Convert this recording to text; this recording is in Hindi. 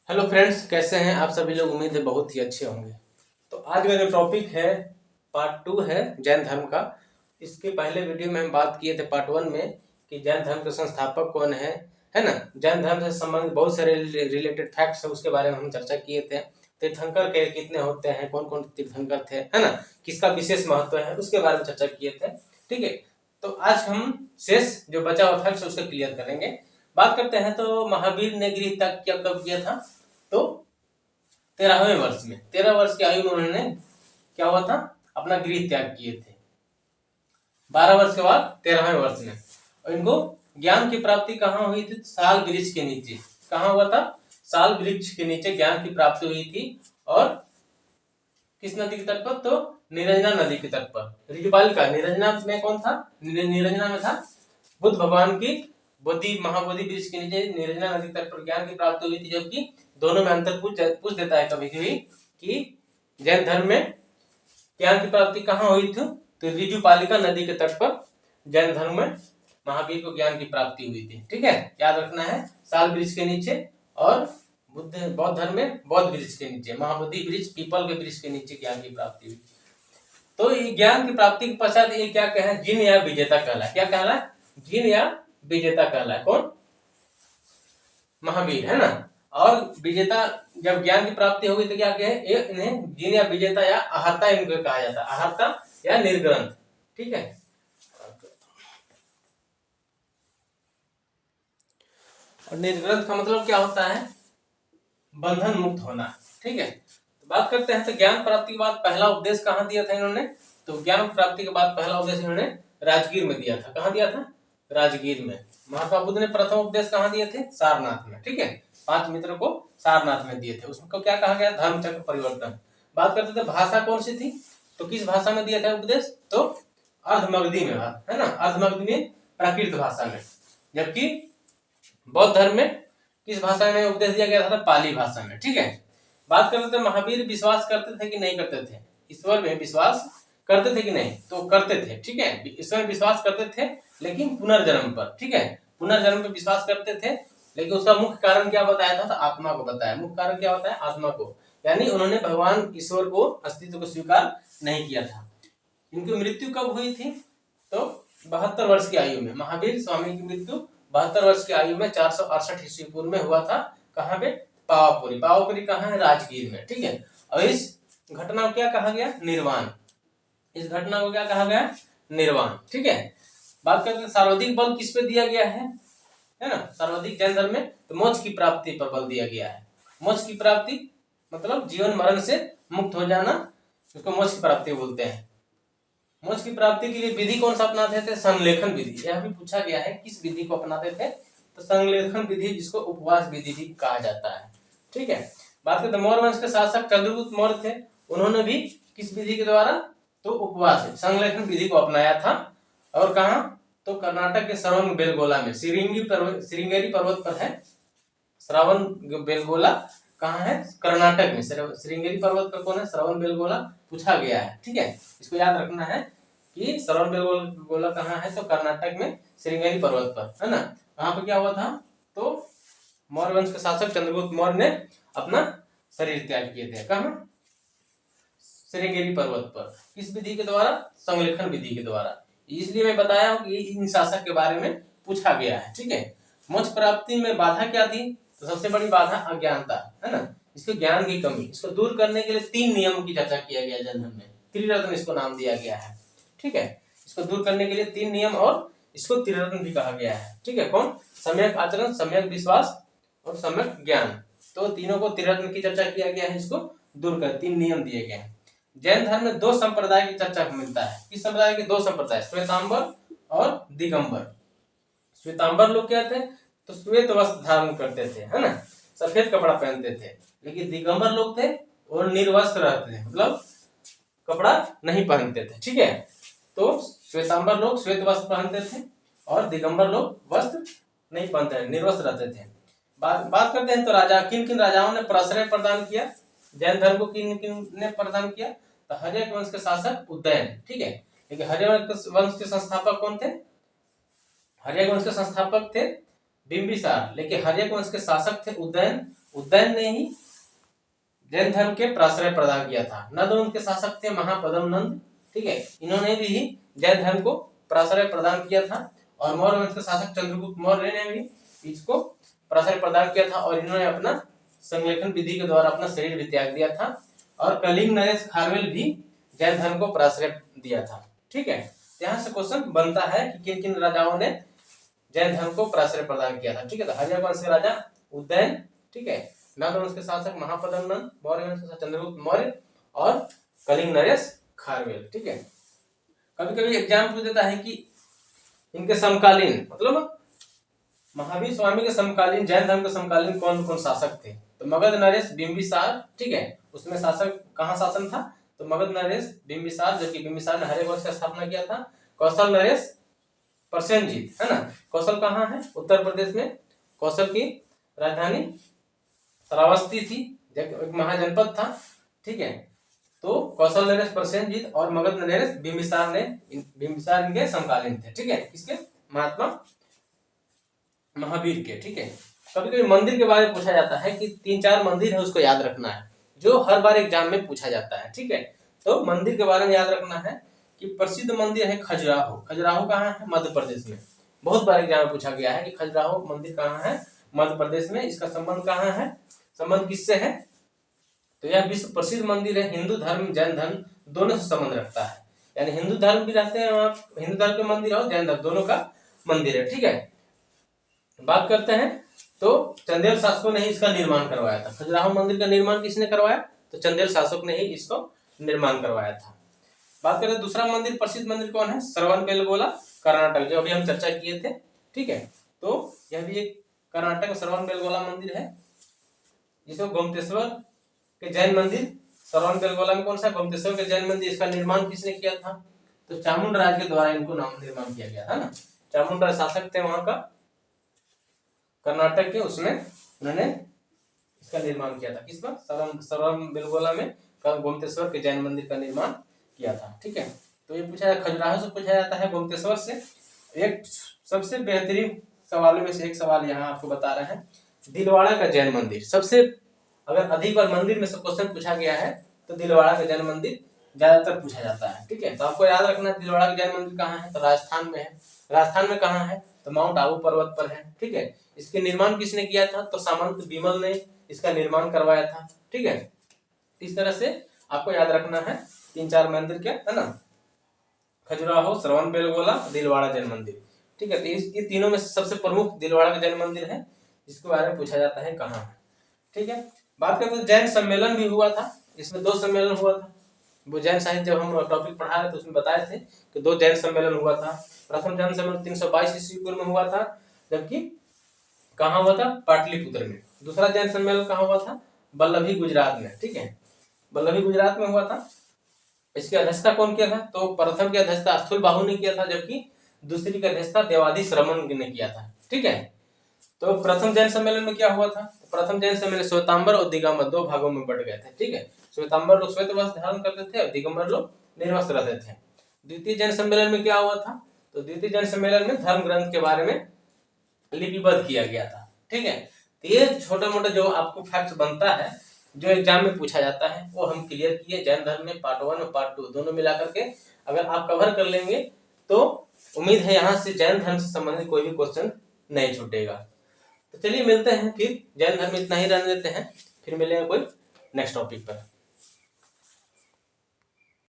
हेलो फ्रेंड्स, कैसे हैं आप सभी लोग। उम्मीद है बहुत ही अच्छे होंगे। तो आज का जो टॉपिक है पार्ट 2 है जैन धर्म का। इसके पहले वीडियो में हम बात किए थे पार्ट 1 में कि जैन धर्म के संस्थापक कौन है ना। जैन धर्म से संबंधित बहुत सारे रिलेटेड फैक्ट्स है, उसके बारे में हम चर्चा किए थे। तीर्थंकर के कितने होते हैं, कौन कौन तीर्थंकर थे, है ना, किसका विशेष महत्व है, उसके बारे में चर्चा किए थे। ठीक है, तो आज हम शेष जो बचा हुआ फैक्ट्स उसको क्लियर करेंगे। बात करते हैं तो महावीर ने गृह त्याग कब किया था। तो 13वें वर्ष में, 13 वर्ष की आयु में उन्होंने क्या हुआ था, अपना गृह त्याग किए थे। 12 वर्ष के बाद 13वें वर्ष में। और इनको ज्ञान की प्राप्ति कहाँ हुई थी, साल वृक्ष के नीचे। कहाँ हुआ था, साल वृक्ष के नीचे ज्ञान की प्राप्ति हुई थी। और किस नदी के तट पर, तो निरंजना नदी के तट पर। ऋजुपाल का निरंजना में कौन था, निरंजना में था बुद्ध भगवान की बोधि महाबोधि वृक्ष के नीचे निरंजना नदी तट पर ज्ञान की प्राप्ति हुई थी। जबकि दोनों में अंतर पूछ देता है कभी कभी कि जैन धर्म में ज्ञान की प्राप्ति कहाँ हुई थी, तो ऋजुपालिका नदी के तट पर जैन धर्म में महावीर को ज्ञान की प्राप्ति हुई थी। ठीक है, याद रखना है, साल वृक्ष के नीचे। और बौद्ध धर्म में बौद्ध वृक्ष के नीचे, महाबोधि वृक्ष पीपल के वृक्ष के नीचे ज्ञान की प्राप्ति हुई। तो ये ज्ञान की प्राप्ति के पश्चात ये क्या कहे, जिन या विजेता कहला। क्या कहला, जिन या विजेता कहला। कौन, महावीर, है ना। और विजेता जब ज्ञान की प्राप्ति होगी तो क्या कहे, इन्हें जिन या विजेता या आहर्ता इनको कहा जाता है, आहर्ता या निर्ग्रंथ। ठीक है, और निर्ग्रंथ का मतलब क्या होता है, बंधन मुक्त होना। ठीक है, तो बात करते हैं तो ज्ञान प्राप्ति के बाद पहला उपदेश कहाँ दिया था इन्होंने, तो ज्ञान प्राप्ति के बाद पहला उपदेश इन्होंने राजगीर में दिया था। कहाँ दिया था, राजगीर में। महात्मा बुद्ध ने प्रथम उपदेश कहाँ दिए थे, सारनाथ में। ठीक है, 5 मित्र को सारनाथ में दिए थे। उसको क्या कहा गया, धर्मचक्र परिवर्तन। बात करते थे भाषा कौन सी थी, तो किस भाषा में दिया था उपदेश, तो अर्धमगधी में, है ना, अर्धमगधी में प्राकृत भाषा में। जबकि बौद्ध धर्म में किस भाषा में उपदेश दिया गया था, पाली भाषा में। ठीक है, बात करते थे महावीर विश्वास करते थे कि नहीं करते थे, ईश्वर में विश्वास करते थे कि नहीं, तो करते थे। ठीक है, ईश्वर में विश्वास करते थे लेकिन पुनर्जन्म पर। ठीक है, पुनर्जन्म पर विश्वास करते थे, लेकिन उसका मुख्य कारण क्या बताया था, तो आत्मा को बताया। मुख्य कारण क्या बताया, आत्मा को, यानी उन्होंने भगवान ईश्वर को अस्तित्व को स्वीकार नहीं किया था। इनकी मृत्यु कब हुई थी, तो 72 वर्ष की आयु में। महावीर स्वामी की मृत्यु 72 वर्ष की आयु में 468 ईस्वी पूर्व में हुआ था। कहाँ पे, पावापुरी। पावापुरी कहाँ है, राजगीर में। ठीक है, और इस घटना को क्या कहा गया, निर्वाण। इस घटना को क्या कहा गया, निर्वाण। ठीक है, बात करते हैं सर्वाधिक बल किस पे दिया गया है ना, सर्वाधिक जैन धर्म में तो मोक्ष की प्राप्ति पर बल दिया गया है। मोक्ष की प्राप्ति मतलब जीवन मरण से मुक्त हो जाना, उसको मोक्ष की प्राप्ति बोलते हैं। मोक्ष की प्राप्ति के लिए विधि कौन सा अपनाते थे, संलेखन विधि। यह भी पूछा गया है किस विधि को अपनाते थे, तो संलेखन विधि, जिसको उपवास विधि भी कहा जाता है। ठीक है, बात करते मौर्य वंश के शासक चंद्रगुप्त मौर्य थे। उन्होंने भी किस विधि के द्वारा, तो उपवास संलेखन विधि को अपनाया था। और कहा, तो कर्नाटक के श्रवण बेलगोला में, श्रृंगेरी पर्वत पर है श्रवण बेलगोला। कहाँ है, कर्नाटक में। श्रृंगेरी पर्वत पर कौन है, श्रवण बेलगोला पूछा गया है। ठीक है, इसको याद रखना है कि श्रवण बेलगोला कहाँ है, तो कर्नाटक में श्रृंगेरी पर्वत पर, है ना। वहां पर क्या हुआ था, तो मौर्य वंश के शासक चंद्रगुप्त मौर्य ने अपना शरीर त्याग किए थे। कहाँ, श्रृंगेरी पर्वत पर। किस विधि के द्वारा, संलेखन विधि के द्वारा। इसलिए मैं बताया हूं कि इन शासक के बारे में पूछा गया है। ठीक है, मोक्ष प्राप्ति में बाधा क्या थी, तो सबसे बड़ी बाधा अज्ञानता, है ना, इसके ज्ञान की कमी। इसको दूर करने के लिए 3 नियम की चर्चा किया गया जैन धर्म में। त्रिरत्न इसको नाम दिया गया है। ठीक है, इसको दूर करने के लिए 3 नियम, और इसको त्रिरत्न भी कहा गया है। ठीक है, कौन, सम्यक आचरण, सम्यक विश्वास और सम्यक ज्ञान। तो तीनों को त्रिरत्न की चर्चा किया गया है, इसको दूर कर 3 नियम दिए गए हैं। जैन धर्म में 2 संप्रदाय की चर्चा को मिलता है। किस संप्रदाय के, 2 संप्रदाय, श्वेतांबर और दिगंबर। श्वेतांबर लोग क्या थे, तो श्वेत वस्त्र धारण करते थे, है ना, सफेद कपड़ा पहनते थे। लेकिन दिगंबर लोग थे और निर्वस्त्र रहते थे, मतलब कपड़ा नहीं पहनते थे। ठीक है, तो श्वेतांबर लोग श्वेत वस्त्र पहनते थे और दिगंबर लोग वस्त्र नहीं पहनते थे, निर्वस्त्र रहते थे। बात करते हैं तो राजा, किन किन राजाओं ने प्रश्रय प्रदान किया जैन धर्म को, किन किन ने प्रदान किया, तो हर्यक वंश के शासक उदयन। ठीक है, लेकिन हर्यक वंश के संस्थापक कौन थे, हर्यक वंश के संस्थापक थे बिंबिसार, लेकिन हर्यक वंश के शासक थे उदयन। उदयन ने ही जैन धर्म के प्राश्रय प्रदान किया था। नंद वंश के शासक थे महापद्म नंद, ठीक है, इन्होंने भी जैन धर्म को प्राश्रय प्रदान किया था। और मौर्य वंश के शासक चंद्रगुप्त मौर्य ने भी इसको प्राश्रय प्रदान किया था और इन्होंने अपना संलेखन विधि के द्वारा अपना शरीर भी त्याग दिया था। और कलिंग नरेश खारवेल भी जैन धर्म को प्राश्रय दिया था, ठीक है। यहाँ से क्वेश्चन बनता है कि किन किन राजाओं ने जैन धर्म को प्राश्रय प्रदान किया था, ठीक है। तो हर्यक वंश के राजा उदयन, ठीक है, नंद वंश के शासक महापद्म नंद, मौर्य वंश के चंद्रगुप्त मौर्य और कलिंग नरेश खारवेल, ठीक है। कभी कभी एग्जाम पूछ देता है कि इनके समकालीन, मतलब महावीर स्वामी के समकालीन, जैन धर्म के समकालीन कौन कौन शासक थे। तो मगध नरेश बिंबिसार, ठीक है, उसमें शासक कहाँ शासन था, तो मगध नरेश बिंबिसार, जो कि बिंबिसार ने हर्यक वंश का स्थापना किया था। कौशल नरेश प्रसेनजीत, है ना, कौशल कहाँ है, उत्तर प्रदेश में। कौशल की राजधानी श्रावस्ती थी, एक महाजनपद था, ठीक है। तो कौशल नरेश प्रसेनजीत और मगध नरेश बिंबिसार इनके समकालीन थे, ठीक है, किसके, महात्मा महावीर के, ठीक है। कभी कभी मंदिर के बारे में पूछा जाता है कि 3-4 मंदिर है, उसको याद रखना है, जो हर बार एग्जाम में पूछा जाता है, ठीक है। तो मंदिर के बारे में याद रखना है कि प्रसिद्ध मंदिर है खजुराहो। खजुराहो कहाँ है, मध्य प्रदेश में। बहुत बार एग्जाम में पूछा गया है कि खजुराहो मंदिर कहाँ है, मध्य प्रदेश में। इसका संबंध कहाँ है, संबंध किससे है, तो यह विश्व प्रसिद्ध मंदिर है। हिंदू धर्म जैन धर्म दोनों से संबंध रखता है, यानी हिंदू धर्म भी रहते हैं वहाँ, हिंदू धर्म के मंदिर और जैन धर्म दोनों का मंदिर है, ठीक है। बात करते हैं तो चंदेल शासकों ने ही इसका निर्माण करवाया था। खजुराहो मंदिर का निर्माण किसने करवाया, तो चंदेल शासक ने ही इसको निर्माण करवाया था। बात करें दूसरा मंदिर, प्रसिद्ध मंदिर कौन है, श्रवणबेलगोला, कर्नाटक, जो अभी हम चर्चा किए थे, ठीक है। तो यह भी एक कर्नाटक में श्रवणबेलगोला मंदिर है, जिसको गोमतेश्वर के जैन मंदिर। श्रवणबेलगोला में कौन सा, गोमतेश्वर के जैन मंदिर, इसका निर्माण किसने किया था, तो चामुंड राज के द्वारा इनको नाम निर्माण किया गया था ना। चामुंड राज शासक थे वहां का, कर्नाटक के, उसमें उन्होंने इसका निर्माण किया था, किसका, श्रवणबेलगोला में गोमतेश्वर के जैन मंदिर का निर्माण किया था, ठीक है। तो ये पूछा, खजुराहो से पूछा जाता है, गोमतेश्वर से। एक सबसे बेहतरीन सवालों में से एक सवाल यहाँ आपको बता रहे हैं, दिलवाड़ा का जैन मंदिर। सबसे अगर अधिक बार मंदिर में से क्वेश्चन पूछा गया है तो दिलवाड़ा का जैन मंदिर ज्यादातर पूछा जाता है, ठीक है। तो आपको याद रखना है दिलवाड़ा का जैन मंदिर कहाँ है, तो राजस्थान में है। राजस्थान में कहाँ है, तो माउंट आबू पर्वत पर है, ठीक है। इसके निर्माण किसने किया था, तो सामंत विमल ने इसका निर्माण करवाया था, ठीक है। इस तरह से आपको याद रखना है 3-4 मंदिर के, है ना, खजुराहो, श्रवणबेलगोला, दिलवाड़ा जैन मंदिर, ठीक है। तो ये तीनों में सबसे प्रमुख दिलवाड़ा का जैन मंदिर है, जिसके बारे में पूछा जाता है कहाँ है, ठीक है। बात करते हैं जैन सम्मेलन भी हुआ था, इसमें 2 सम्मेलन हुआ था। वो जैन साहित्य जब हम टॉपिक पढ़ा रहे थे उसमें बताए थे कि 2 जैन सम्मेलन हुआ था। प्रथम जैन सम्मेलन 322 ईस्वी पूर्व में हुआ था, जबकि कहाँ हुआ था, पाटलिपुत्र में। दूसरा जैन सम्मेलन कहाँ हुआ था, वल्लभी गुजरात में, ठीक है, वल्लभी गुजरात में हुआ था। इसकी अध्यक्षता कौन किया था, तो प्रथम की अध्यक्षता स्थूलबाहु ने किया था, जबकि दूसरी की अध्यक्षता देवाधीश रमन ने किया था, ठीक है। तो प्रथम जैन सम्मेलन में क्या हुआ था, प्रथम जैन सम्मेलन श्वेतांबर और दिगंबर 2 भागों में बट गए थे, ठीक है। श्वेतांबर लोग श्वेत वस्त्र धारण करते थे और दिगंबर लोग निर्वस्त्र रहते थे। द्वितीय जैन सम्मेलन में क्या हुआ था, तो द्वितीय जैन सम्मेलन में धर्म ग्रंथ के बारे में लिपिबद्ध किया गया था, ठीक है। तो ये छोटा मोटा जो आपको फैक्ट बनता है, जो एग्जाम में पूछा जाता है, वो हम क्लियर किए। जैन धर्म में पार्ट 1 और पार्ट 2 दोनों मिला करके अगर आप कवर कर लेंगे तो उम्मीद है यहाँ से जैन धर्म से संबंधित कोई भी क्वेश्चन नहीं छूटेगा। तो चलिए मिलते हैं फिर, जैन धर्म इतना ही रहने देते हैं, फिर मिलेंगे कोई नेक्स्ट टॉपिक पर।